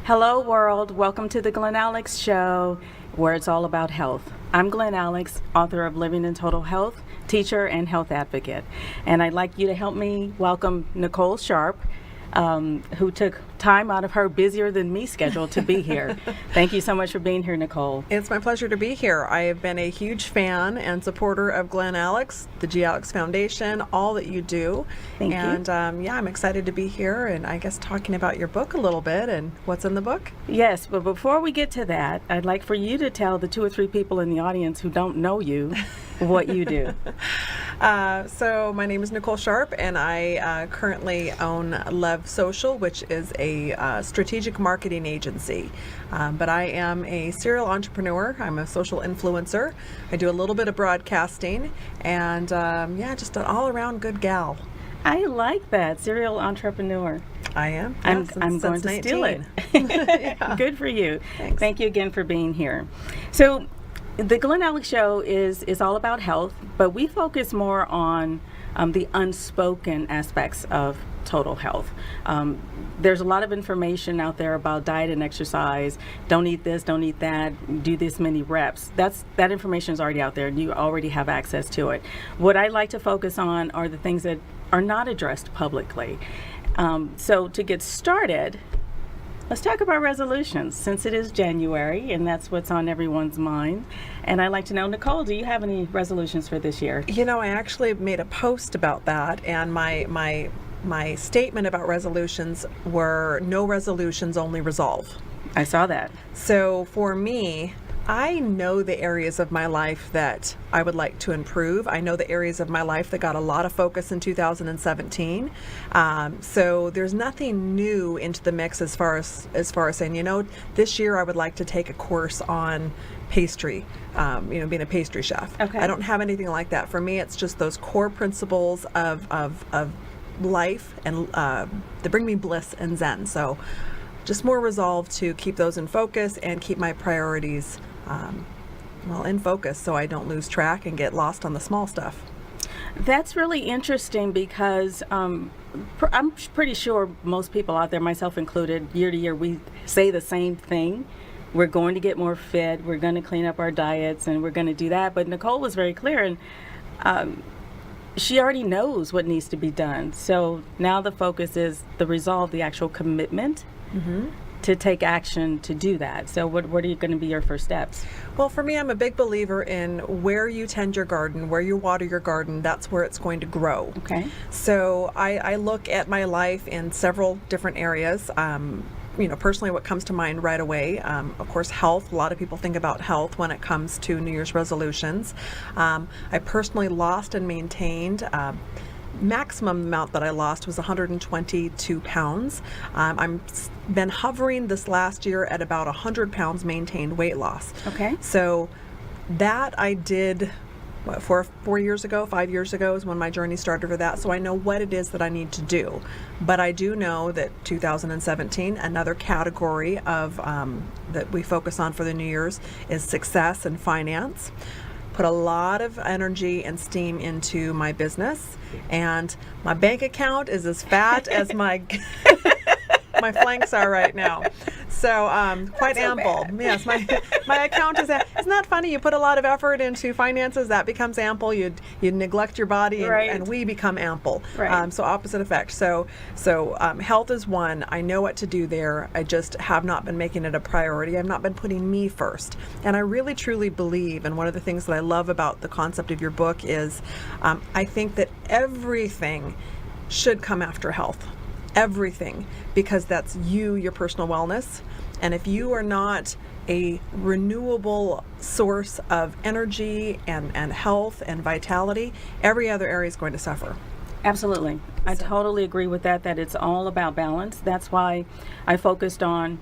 Hello, world. Welcome to the Glen Alex Show, where it's all about health. I'm Glen Alex, author of Living in Total Health, teacher and health advocate. And I'd like you to help me welcome Nicole Sharp, who took time out of her busier than me schedule to be here. Thank you so much for being here, Nicole. It's my pleasure to be here. I have been a huge fan and supporter of Glen Alex, the G. Alex Foundation, all that you do. Thank you. And I'm excited to be here and I guess talking about your book a little bit and what's in the book. Yes, but before we get to that, I'd like for you to tell the 2 or 3 people in the audience who don't know you what you do. So my name is Nicole Sharp, and I currently own Lev Social, which is a strategic marketing agency. But I am a serial entrepreneur. I'm a social influencer. I do a little bit of broadcasting, and just an all-around good gal. I like that, serial entrepreneur. I am. I'm going to steal it. Yeah. Good for you. Thanks. Thank you again for being here. So the Glen Alex Show is all about health, but we focus more on the unspoken aspects of total health. There's a lot of information out there about diet and exercise. Don't eat this, don't eat that, do this many reps. That information is already out there and you already have access to it. What I like to focus on are the things that are not addressed publicly. So to get started, let's talk about resolutions, since it is January and that's what's on everyone's mind. And I'd like to know, Nicole, do you have any resolutions for this year? You know, I actually made a post about that, and my statement about resolutions were no resolutions, only resolve. I saw that. So for me, I know the areas of my life that I would like to improve. I know the areas of my life that got a lot of focus in 2017. So there's nothing new into the mix as far as saying, you know, this year I would like to take a course on pastry, being a pastry chef. Okay. I don't have anything like that. For me, it's just those core principles of life and that bring me bliss and zen. So just more resolve to keep those in focus and keep my priorities in focus so I don't lose track and get lost on the small stuff. That's really interesting because I'm pretty sure most people out there, myself included, year to year, we say the same thing. We're going to get more fit, we're going to clean up our diets, and we're going to do that. But Nicole was very clear, and she already knows what needs to be done. So now the focus is the resolve, the actual commitment to take action to do that. So what are going to be your first steps? Well, for me, I'm a big believer in where you tend your garden, where you water your garden, that's where it's going to grow. Okay. So I look at my life in several different areas. Personally, what comes to mind right away, of course, health. A lot of people think about health when it comes to New Year's resolutions. I personally lost and maintained maximum amount that I lost was 122 pounds. I'm been hovering this last year at about 100 pounds maintained weight loss. Okay. So that I did 4 years ago, 5 years ago is when my journey started for that. So I know what it is that I need to do. But I do know that 2017, another category of that we focus on for the New Year's is success and finance. Put a lot of energy and steam into my business, and my bank account is as fat as my my flanks are right now. So quite ample. Yes, my account is. Isn't that funny? You put a lot of effort into finances, that becomes ample. You neglect your body, and we become ample. Right. So opposite effect. So health is one. I know what to do there. I just have not been making it a priority. I've not been putting me first. And I really truly believe, and one of the things that I love about the concept of your book is, I think that everything should come after health. Everything, because that's your personal wellness. And if you are not a renewable source of energy and health and vitality, every other area is going to suffer. Absolutely. I totally agree with that it's all about balance. That's why I focused on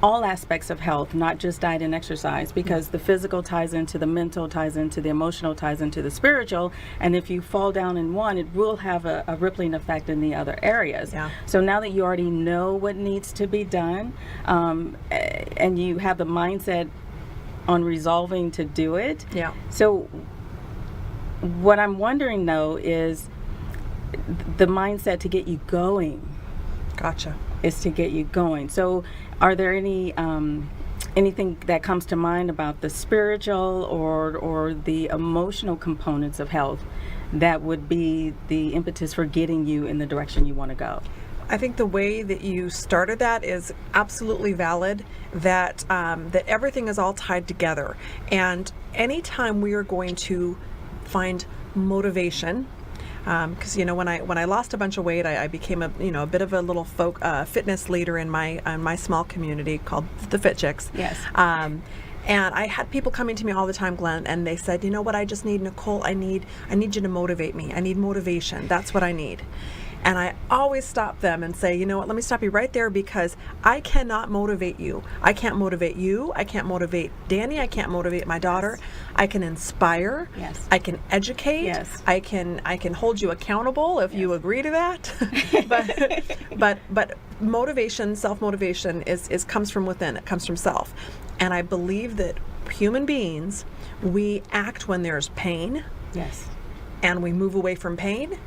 all aspects of health, not just diet and exercise, because the physical ties into the mental, ties into the emotional, ties into the spiritual, and if you fall down in one, it will have a rippling effect in the other areas. Yeah. So now that you already know what needs to be done, and you have the mindset on resolving to do it. Yeah. So what I'm wondering though is the mindset to get you going. Gotcha. is to get you going. So are there anything that comes to mind about the spiritual or the emotional components of health that would be the impetus for getting you in the direction you want to go? I think the way that you started that is absolutely valid, that that everything is all tied together. And anytime we are going to find motivation, because when I lost a bunch of weight, I became a bit of a little fitness leader in my small community called the Fit Chicks. Yes. And I had people coming to me all the time, Glenn, and they said, you know what, I just need, Nicole, I need you to motivate me. I need motivation. That's what I need. And I always stop them and say, you know what, let me stop you right there, because I cannot motivate you. I can't motivate you. I can't motivate Danny. I can't motivate my daughter. Yes. I can inspire. Yes. I can educate. Yes. I can hold you accountable if you agree to that. but motivation, self-motivation comes from within. It comes from self. And I believe that human beings, we act when there's pain. Yes. And we move away from pain.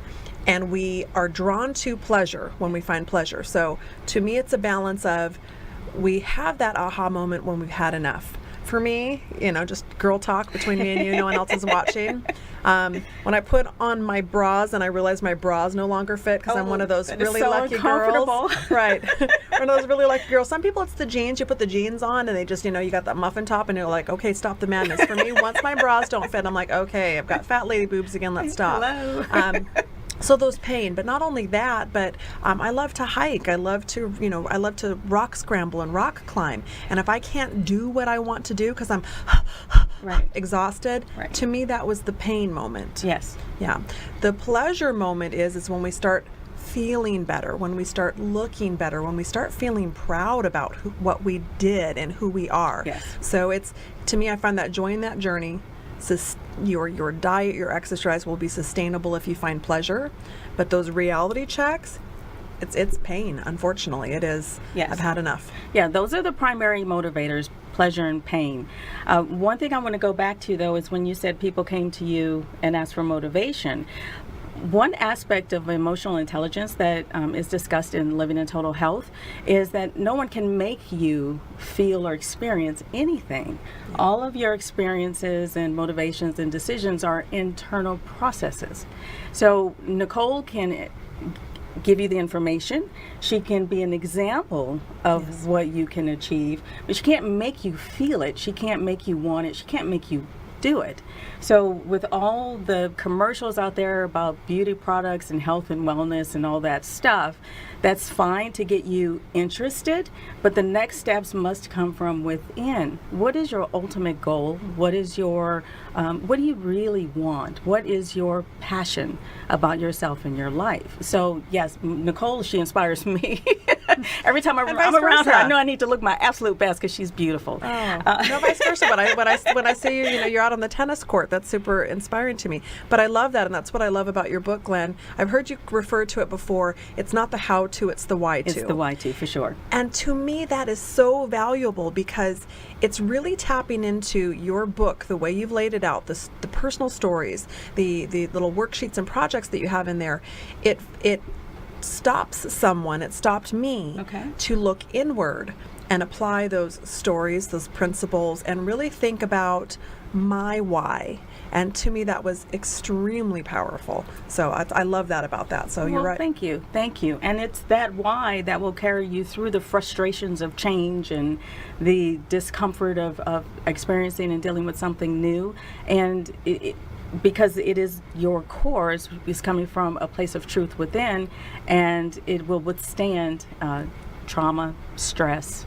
And we are drawn to pleasure when we find pleasure. So to me, it's a balance of, we have that aha moment when we've had enough. For me, just girl talk between me and you, no one else is watching. When I put on my bras and I realized my bras no longer fit, because I'm one of those really so lucky girls. uncomfortable. Right. One of those really lucky girls. Some people, it's the jeans. You put the jeans on and they just, you got that muffin top and you're like, okay, stop the madness. For me, once my bras don't fit, I'm like, okay, I've got fat lady boobs again, let's stop. Hello. So those pain, but not only that, but I love to hike. I love to rock scramble and rock climb. And if I can't do what I want to do because I'm Right. exhausted, Right. to me that was the pain moment. Yes. Yeah. The pleasure moment is when we start feeling better, when we start looking better, when we start feeling proud about what we did and who we are. Yes. So to me, I find that joy in that journey. Your diet, your exercise will be sustainable if you find pleasure, but those reality checks, it's pain. Unfortunately, it is. Yes. I've had enough. Yeah, those are the primary motivators, pleasure and pain. One thing I want to go back to, though, is when you said people came to you and asked for motivation. One aspect of emotional intelligence that is discussed in Living in Total Health is that no one can make you feel or experience anything. Yeah. All of your experiences and motivations and decisions are internal processes. So Nicole can give you the information. She can be an example of Yes. what you can achieve, but she can't make you feel it. She can't make you want it. She can't make you do it. So with all the commercials out there about beauty products and health and wellness and all that stuff, that's fine to get you interested, but the next steps must come from within. What is your ultimate goal? What is your, what do you really want? What is your passion about yourself and your life? So yes, Nicole, she inspires me. Every time I'm around her, I know I need to look my absolute best because she's beautiful. No, vice versa. When I see you, you're out on the tennis court, that's super inspiring to me. But I love that, and that's what I love about your book, Glenn. I've heard you refer to it before. It's not the how-to, it's the why-to. It's the why-to, for sure. And to me, that is so valuable because it's really tapping into your book, the way you've laid it out, the personal stories, the little worksheets and projects that you have in there. It stops someone, it stopped me to look inward and apply those stories, those principles, and really think about my why. And to me, that was extremely powerful. So I love that about that. So you're right. Thank you. And it's that why that will carry you through the frustrations of change and the discomfort of experiencing and dealing with something new. And because it is your core is coming from a place of truth within, and it will withstand trauma, stress,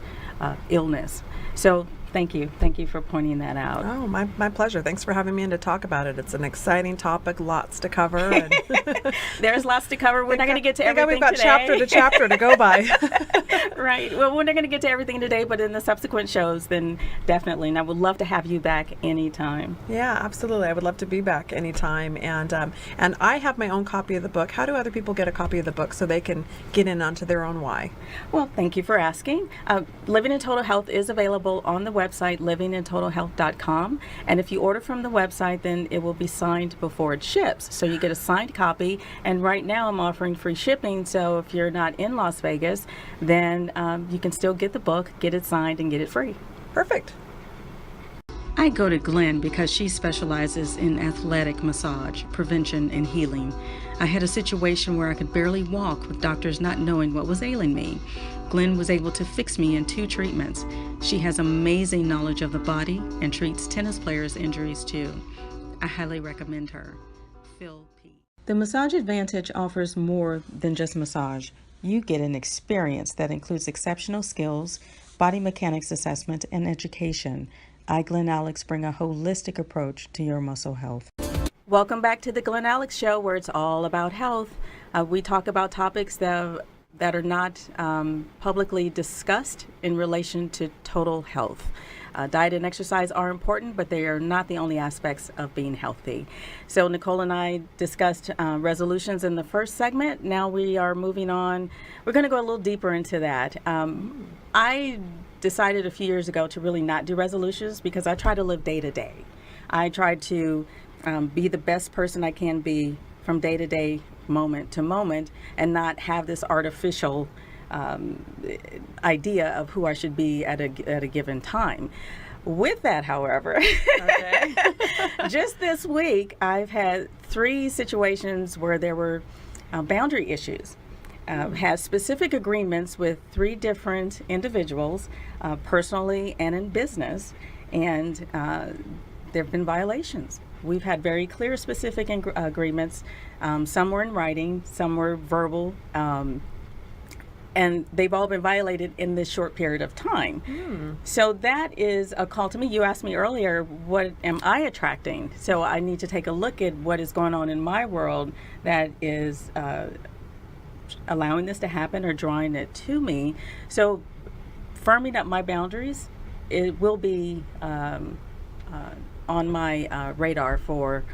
illness. So thank you for pointing that out. Oh, my pleasure. Thanks for having me in to talk about it. It's an exciting topic, lots to cover. And There's lots to cover. We're not going to get to everything we've got today. chapter to chapter to go by. Right. Well, we're not going to get to everything today, but in the subsequent shows, then definitely. And I would love to have you back anytime. Yeah, absolutely. I would love to be back anytime. And I have my own copy of the book. How do other people get a copy of the book so they can get in onto their own why? Well, thank you for asking. Living in Total Health is available on the website, livingintotalhealth.com. And if you order from the website, then it will be signed before it ships. So you get a signed copy. And right now I'm offering free shipping. So if you're not in Las Vegas, then you can still get the book, get it signed, and get it free. Perfect. I go to Glen because she specializes in athletic massage, prevention, and healing. I had a situation where I could barely walk with doctors not knowing what was ailing me. Glen was able to fix me in 2 treatments. She has amazing knowledge of the body and treats tennis players' injuries too. I highly recommend her. Phil P. The Massage Advantage offers more than just massage. You get an experience that includes exceptional skills, body mechanics assessment, and education. I, Glen Alex, bring a holistic approach to your muscle health. Welcome back to the Glen Alex Show, where it's all about health. We talk about topics that are not publicly discussed in relation to total health. Diet and exercise are important, but they are not the only aspects of being healthy. So Nicole and I discussed resolutions in the first segment. Now we are moving on. We're going to go a little deeper into that. I decided a few years ago to really not do resolutions because I try to live day to day. I try to be the best person I can be from day to day, moment to moment, and not have this artificial idea of who I should be at a given time. With that, however, okay. Just this week, I've had 3 situations where there were boundary issues. Had specific agreements with 3 different individuals, personally and in business, and there have been violations. We've had very clear, specific agreements. Some were in writing, some were verbal, and they've all been violated in this short period of time. So that is a call to me. You asked me earlier, what am I attracting? So I need to take a look at what is going on in my world that is allowing this to happen or drawing it to me. So firming up my boundaries, it will be on my radar for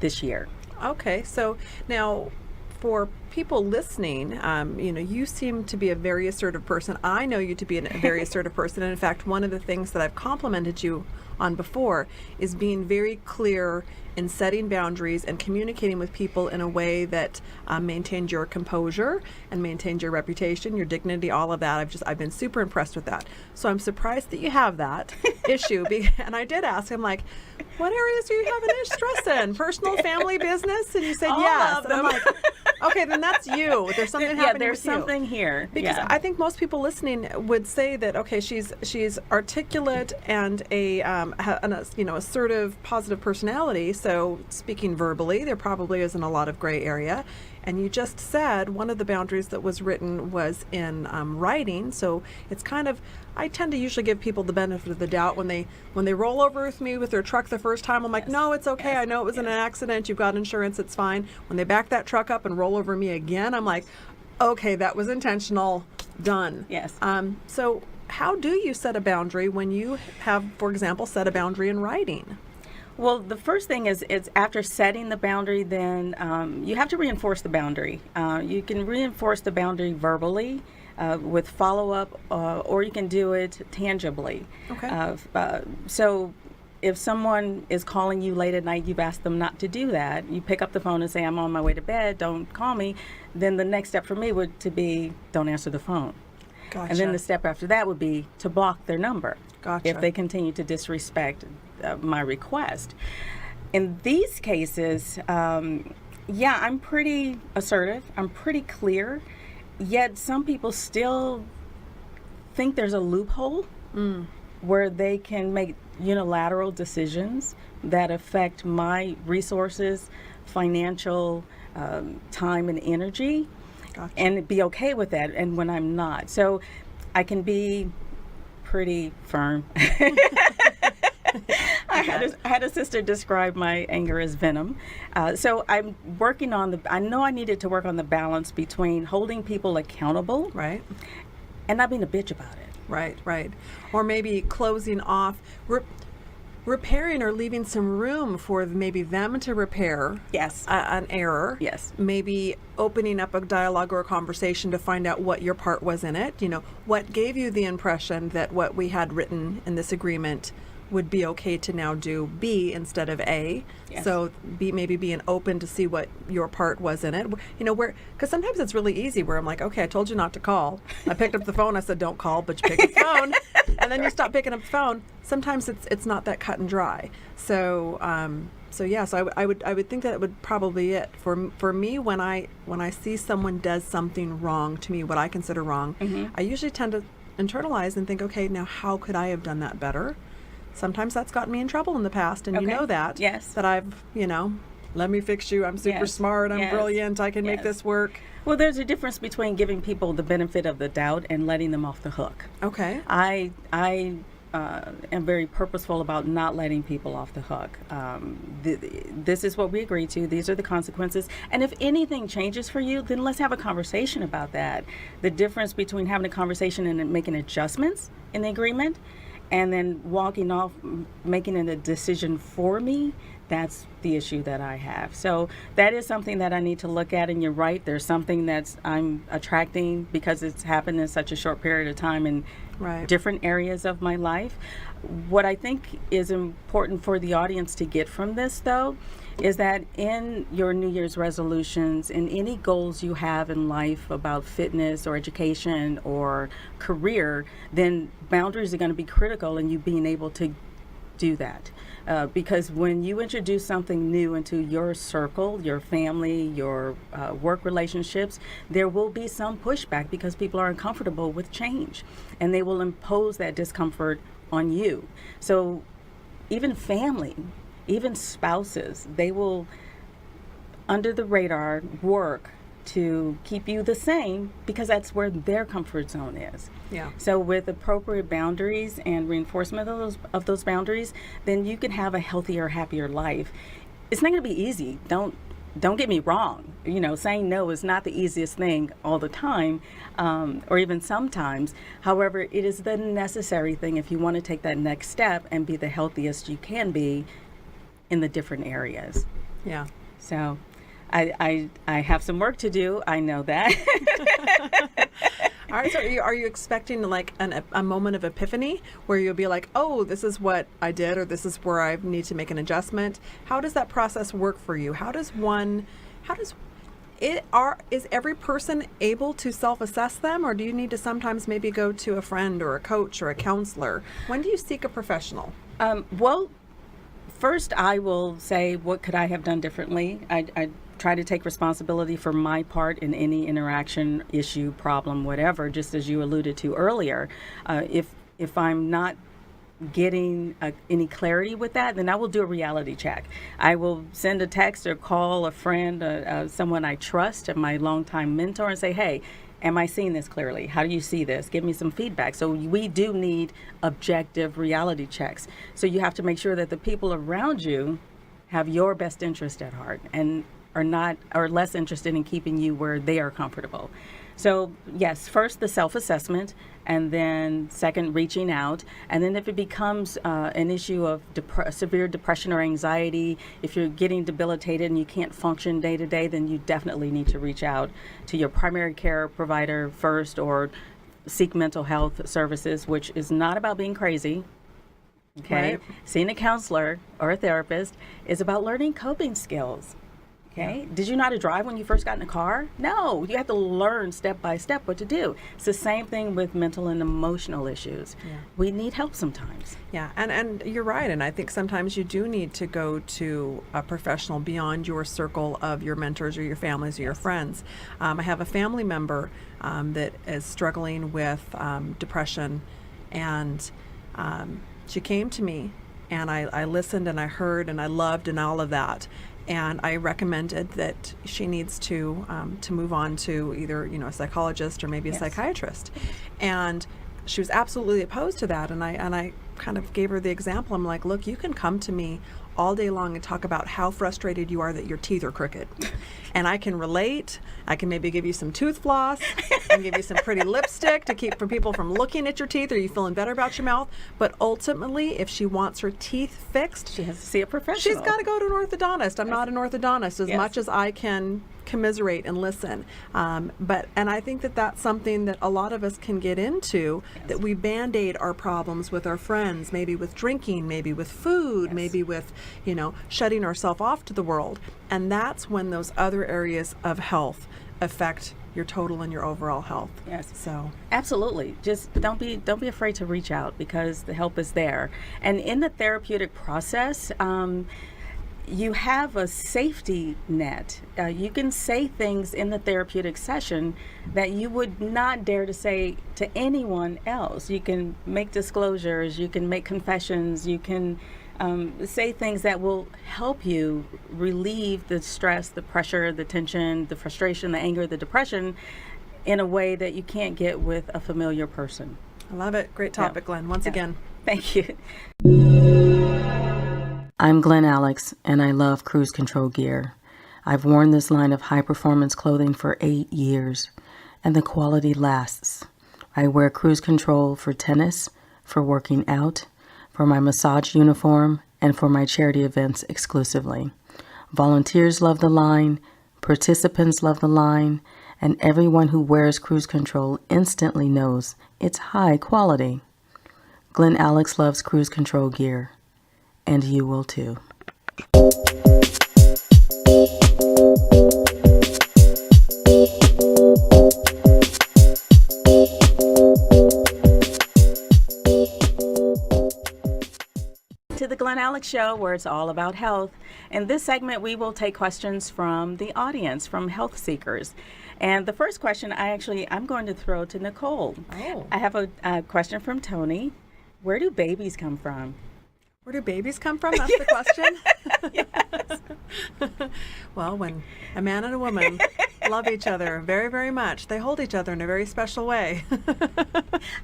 this year. Okay, so now for people listening, you seem to be a very assertive person. I know you to be a very assertive person. And in fact, one of the things that I've complimented you on before is being very clear in setting boundaries and communicating with people in a way that maintains your composure and maintains your reputation, your dignity, all of that. I've been super impressed with that. So I'm surprised that you have that issue. And I did ask him, like, what areas do you have any stress in? Personal, family, business? And you said all yes. And I'm like, okay, then that's you. There's something happening with you. There's something here. Because I think most people listening would say that, okay, she's articulate and an assertive, positive personality. So speaking verbally, there probably isn't a lot of gray area. And you just said one of the boundaries that was written was in writing. So it's kind of, I tend to usually give people the benefit of the doubt when they roll over with me with their truck the first time. I'm like, no, it's okay. I know it was an accident. You've got insurance. It's fine. When they back that truck up and roll over me again, I'm like, okay, that was intentional. Done. Yes. So how do you set a boundary when you have, for example, set a boundary in writing? Well, the first thing is after setting the boundary, then you have to reinforce the boundary. You can reinforce the boundary verbally with follow-up, or you can do it tangibly. Okay. So if someone is calling you late at night, you've asked them not to do that. You pick up the phone and say, I'm on my way to bed, don't call me. Then the next step for me would to be, don't answer the phone. Gotcha. And then the step after that would be to block their number. Gotcha. If they continue to disrespect my request. In these cases, I'm pretty assertive. I'm pretty clear. Yet some people still think there's a loophole where they can make unilateral decisions that affect my resources, financial, time, and energy, Gotcha. and be okay with that. And when I'm not, so I can be pretty firm. I had a sister describe my anger as venom. So I'm working on I know I needed to work on the balance between holding people accountable, Right. and not being a bitch about it. Right, right. Or maybe closing off, repairing or leaving some room for maybe them to repair Yes. an error. Yes. Maybe opening up a dialogue or a conversation to find out what your part was in it. What gave you the impression that what we had written in this agreement would be okay to now do B instead of A. Yes. So maybe being open to see what your part was in it. Because sometimes it's really easy where I'm like, okay, I told you not to call. I picked up the phone. I said, don't call, but you picked up the phone. And then you stop picking up the phone. Sometimes it's not that cut and dry. So I would think that would probably it for me when I see someone does something wrong to me, what I consider wrong. Mm-hmm. I usually tend to internalize and think, okay, now how could I have done that better? Sometimes that's gotten me in trouble in the past, and Okay. you know that. Yes. That I've, let me fix you. I'm super Yes. smart. I'm Yes. brilliant. I can make Yes. this work. Well, there's a difference between giving people the benefit of the doubt and letting them off the hook. Okay. I am very purposeful about not letting people off the hook. This is what we agreed to. These are the consequences. And if anything changes for you, then let's have a conversation about that. The difference between having a conversation and making adjustments in the agreement and then walking off, making a decision for me, that's the issue that I have. So that is something that I need to look at, and you're right, there's something that's I'm attracting because it's happened in such a short period of time in Right. different areas of my life. What I think is important for the audience to get from this, though, is that in your New Year's resolutions and any goals you have in life about fitness or education or career, then boundaries are going to be critical in you being able to do that. Because when you introduce something new into your circle, your family, your work relationships, there will be some pushback because people are uncomfortable with change and they will impose that discomfort on you. So even family, even spouses, they will, under the radar, work to keep you the same because that's where their comfort zone is. Yeah. So with appropriate boundaries and reinforcement of those boundaries, then you can have a healthier, happier life. It's not going to be easy. Don't get me wrong. Saying no is not the easiest thing all the time, or even sometimes. However, it is the necessary thing if you want to take that next step and be the healthiest you can be in the different areas. Yeah. So I have some work to do. I know that. All right. So are you expecting like a moment of epiphany where you'll be like, oh, this is what I did, or this is where I need to make an adjustment? How does that process work for you? Is every person able to self-assess them, or do you need to sometimes maybe go to a friend or a coach or a counselor? When do you seek a professional? Well, first I will say, what could I have done differently? I try to take responsibility for my part in any interaction, issue, problem, whatever, just as you alluded to earlier. If I'm not getting any clarity with that, then I will do a reality check. I will send a text or call a friend, someone I trust, my longtime mentor, and say, hey, am I seeing this clearly? How do you see this? Give me some feedback. So we do need objective reality checks. So you have to make sure that the people around you have your best interest at heart and are less interested in keeping you where they are comfortable. So yes, first the self-assessment, and then second reaching out, and then if it becomes an issue of severe depression or anxiety, if you're getting debilitated and you can't function day to day, then you definitely need to reach out to your primary care provider first, or seek mental health services, which is not about being crazy. Okay, Right. Seeing a counselor or a therapist is about learning coping skills. Okay. Did you know how to drive when you first got in a car? No, you have to learn step by step what to do. It's the same thing with mental and emotional issues. Yeah. We need help sometimes. Yeah, and you're right. And I think sometimes you do need to go to a professional beyond your circle of your mentors or your families or your friends. I have a family member that is struggling with depression, and she came to me, and I listened and I heard and I loved and all of that. And I recommended that she needs to move on to either a psychologist or maybe a Yes. psychiatrist, and she was absolutely opposed to that. And I kind of gave her the example. I'm like, look, you can come to me all day long and talk about how frustrated you are that your teeth are crooked. And I can relate. I can maybe give you some tooth floss and give you some pretty lipstick to keep from people from looking at your teeth or you feeling better about your mouth. But ultimately, if she wants her teeth fixed, She has to see a professional. she's got to go to an orthodontist. I'm not an orthodontist as Yes. much as I can commiserate and listen. And I think that that's something that a lot of us can get into, that we band-aid our problems with our friends, maybe with drinking, maybe with food, maybe with, shutting ourselves off to the world. And that's when those other areas of health affect your total and your overall health. Yes. So Absolutely. Just don't be afraid to reach out, because the help is there. And in the therapeutic process, you have a safety net. You can say things in the therapeutic session that you would not dare to say to anyone else. You can make disclosures, you can make confessions, you can say things that will help you relieve the stress, the pressure, the tension, the frustration, the anger, the depression in a way that you can't get with a familiar person. I love it. Great topic, Glenn. Once again. Thank you. I'm Glen Alex, and I love cruise control gear. I've worn this line of high-performance clothing for 8 years, and the quality lasts. I wear cruise control for tennis, for working out, for my massage uniform, and for my charity events exclusively. Volunteers love the line, participants love the line, and everyone who wears cruise control instantly knows it's high quality. Glen Alex loves cruise control gear, and you will too. To the Glen Alex Show, where it's all about health. In this segment, we will take questions from the audience, from health seekers. And the first question I'm going to throw to Nicole. Oh. I have a question from Tony. Where do babies come from? Where do babies come from? That's the question? Yes. Well, when a man and a woman love each other very, very much, they hold each other in a very special way.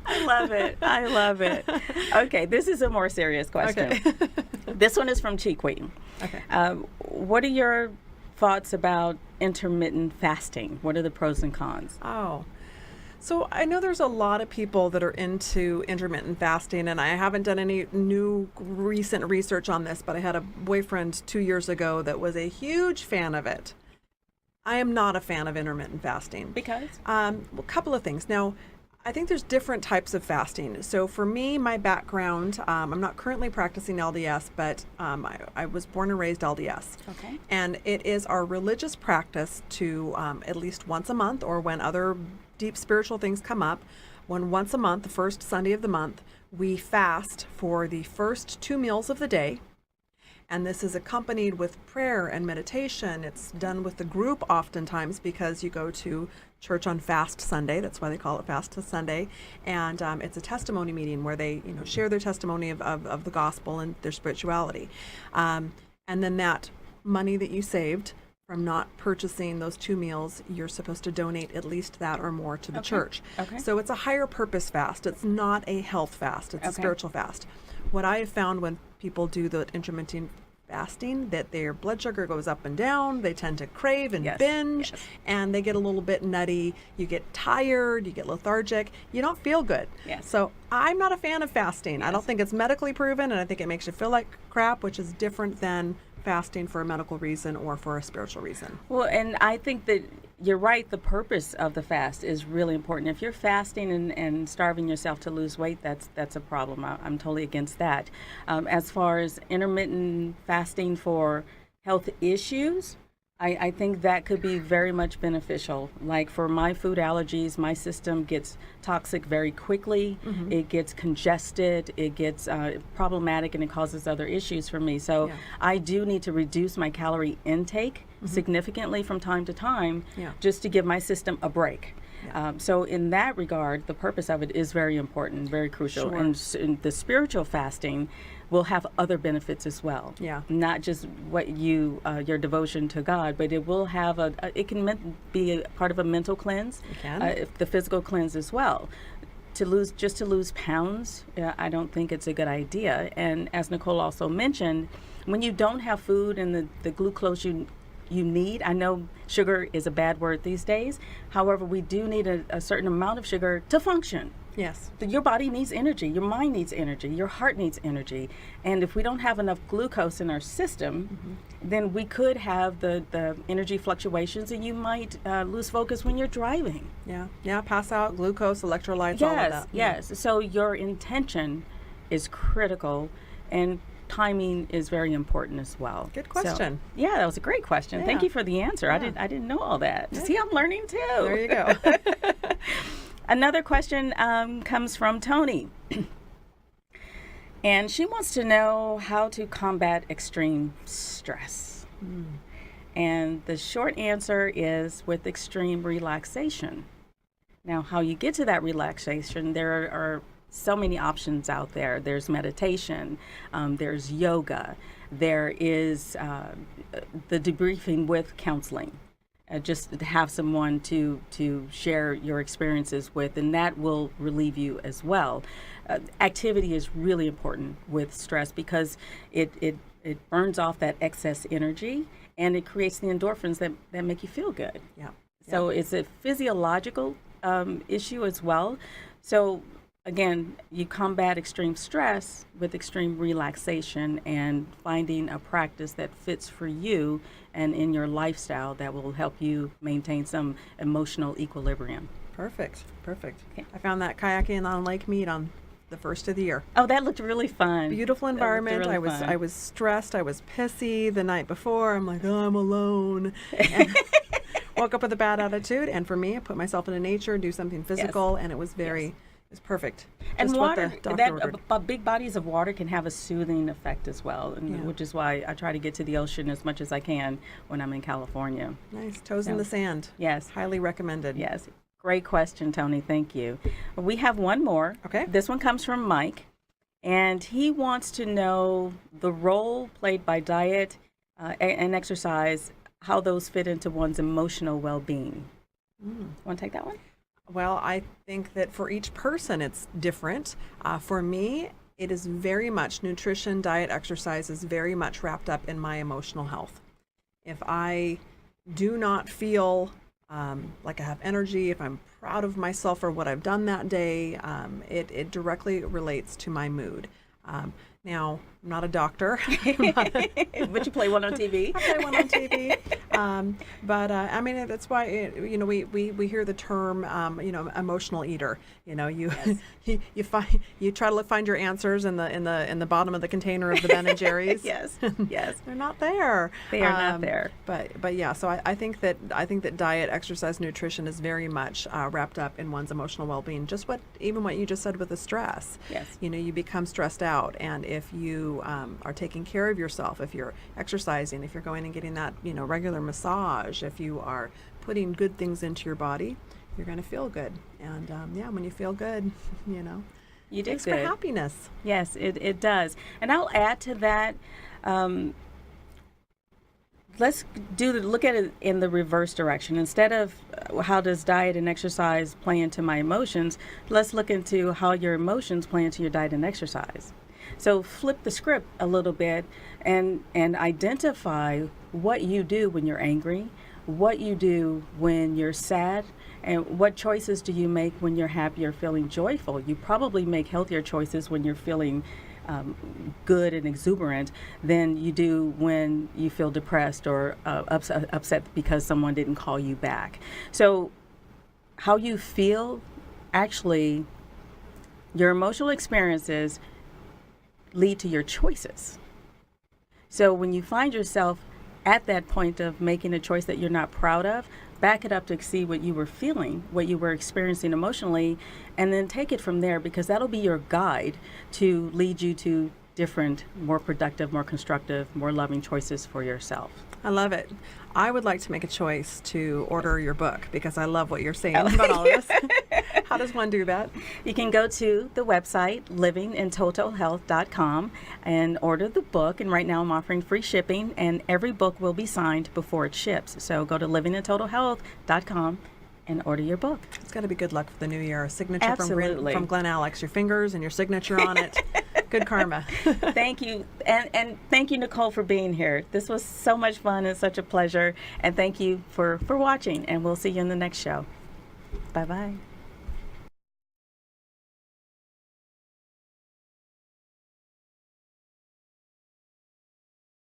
I love it. I love it. Okay, this is a more serious question. Okay. This one is from Chiqui. Okay. What are your thoughts about intermittent fasting? What are the pros and cons? Oh. So I know there's a lot of people that are into intermittent fasting, and I haven't done any new recent research on this, but I had a boyfriend 2 years ago that was a huge fan of it. I am not a fan of intermittent fasting. Because? A couple of things. Now, I think there's different types of fasting. So for me, my background, I'm not currently practicing LDS, but I was born and raised LDS. Okay. And it is our religious practice to at least once a month, or when other deep spiritual things come up, once a month, the first Sunday of the month, we fast for the first 2 meals of the day. And this is accompanied with prayer and meditation. It's done with the group oftentimes, because you go to church on Fast Sunday. That's why they call it Fast Sunday. And it's a testimony meeting where they share their testimony of the gospel and their spirituality. And then that money that you saved from not purchasing those 2 meals, you're supposed to donate at least that or more to the church. Okay. So it's a higher purpose fast. It's not a health fast. It's a spiritual fast. What I have found when people do the intermittent fasting, that their blood sugar goes up and down, they tend to crave and binge, and they get a little bit nutty. You get tired, you get lethargic, you don't feel good. Yes. So I'm not a fan of fasting. Yes. I don't think it's medically proven, and I think it makes you feel like crap, which is different than fasting for a medical reason or for a spiritual reason. Well, and I think that you're right. The purpose of the fast is really important. If you're fasting and starving yourself to lose weight, that's a problem. I'm totally against that. As far as intermittent fasting for health issues, I think that could be very much beneficial. Like for my food allergies, my system gets toxic very quickly. Mm-hmm. It gets congested. It gets problematic, and it causes other issues for me. So I do need to reduce my calorie intake significantly from time to time, just to give my system a break. So in that regard, the purpose of it is very important, very crucial. Sure. And the spiritual fasting will have other benefits as well. Yeah. Not just what your devotion to God, but it will have it can be a part of a mental cleanse, It can. The physical cleanse as well. to lose pounds, I don't think it's a good idea. And as Nicole also mentioned, when you don't have food and the glucose you need, I know sugar is a bad word these days. However, we do need a certain amount of sugar to function. Yes. Your body needs energy, your mind needs energy, your heart needs energy. And if we don't have enough glucose in our system, then we could have the energy fluctuations, and you might lose focus when you're driving. Yeah, pass out, glucose, electrolytes, all of that. Yes. So your intention is critical, and timing is very important as well. Good question. So, yeah, that was a great question. Yeah. Thank you for the answer. Yeah. I didn't know all that. Yeah. See, I'm learning too. There you go. Another question comes from Tony. And she wants to know how to combat extreme stress. And the short answer is with extreme relaxation. Now, how you get to that relaxation, there are so many options out there. There's meditation, there's yoga, there is the debriefing with counseling. Just to have someone to share your experiences with, and that will relieve you as well. Activity is really important with stress because it burns off that excess energy, and it creates the endorphins that make you feel good. Yeah. So it's a physiological issue as well. So again, you combat extreme stress with extreme relaxation and finding a practice that fits for you and in your lifestyle that will help you maintain some emotional equilibrium. Perfect. Okay. I found that kayaking on Lake Mead on the first of the year. Oh, that looked really fun. Beautiful environment. Really I was stressed. I was pissy the night before. I'm like, oh, I'm alone. And woke up with a bad attitude. And for me, I put myself into nature, do something physical, and it was it was perfect. And Just water, what the doctor ordered. big bodies of water can have a soothing effect as well, and Yeah. which is why I try to get to the ocean as much as I can when I'm in California. Nice. Toes in Yeah. the sand. Yes. Highly recommended. Yes. Great question, Tony. Thank you. We have one more. Okay. This one comes from Mike, and he wants to know the role played by diet and exercise, how those fit into one's emotional well-being. Want to take that one? Well, I think that for each person it's different. For me, it is very much nutrition, diet, exercise is very much wrapped up in my emotional health. If I do not feel like I have energy, if I'm proud of myself for what I've done that day, it directly relates to my mood. Now, I'm not a doctor. But you play one on TV. I play one on TV. But I mean, that's why we hear the term emotional eater. You you try to find your answers in the bottom of the container of the Ben and Jerry's. Yes. They're not there. They are not there. But yeah, so I think that diet, exercise, nutrition is very much wrapped up in one's emotional well-being. Just what you just said with the stress. Yes. You become stressed out, and if you are taking care of yourself, if you're exercising, if you're going and getting that regular massage, if you are putting good things into your body, you're going to feel good. And when you feel good, you do makes good. for happiness. Yes, it does. And I'll add to that. Let's look at it in the reverse direction. Instead of how does diet and exercise play into my emotions, let's look into how your emotions play into your diet and exercise. So flip the script a little bit and identify what you do when you're angry, what you do when you're sad, and what choices do you make when you're happy or feeling joyful. You probably make healthier choices when you're feeling good and exuberant than you do when you feel depressed or upset because someone didn't call you back. So how you feel, actually, your emotional experiences lead to your choices. So when you find yourself at that point of making a choice that you're not proud of, back it up to see what you were feeling, what you were experiencing emotionally, and then take it from there, because that'll be your guide to lead you to different, more productive, more constructive, more loving choices for yourself. I love it. I would like to make a choice to order your book because I love what you're saying about all of this. How does one do that? You can go to the website, livingintotalhealth.com, and order the book. And right now I'm offering free shipping, and every book will be signed before it ships. So go to livingintotalhealth.com and order your book. It's got to be good luck for the new year. A signature Absolutely. from Glen Alex, your fingers and your signature on it. Good karma. Thank you. And thank you, Nicole, for being here. This was so much fun and such a pleasure. And thank you for watching. And we'll see you in the next show. Bye-bye.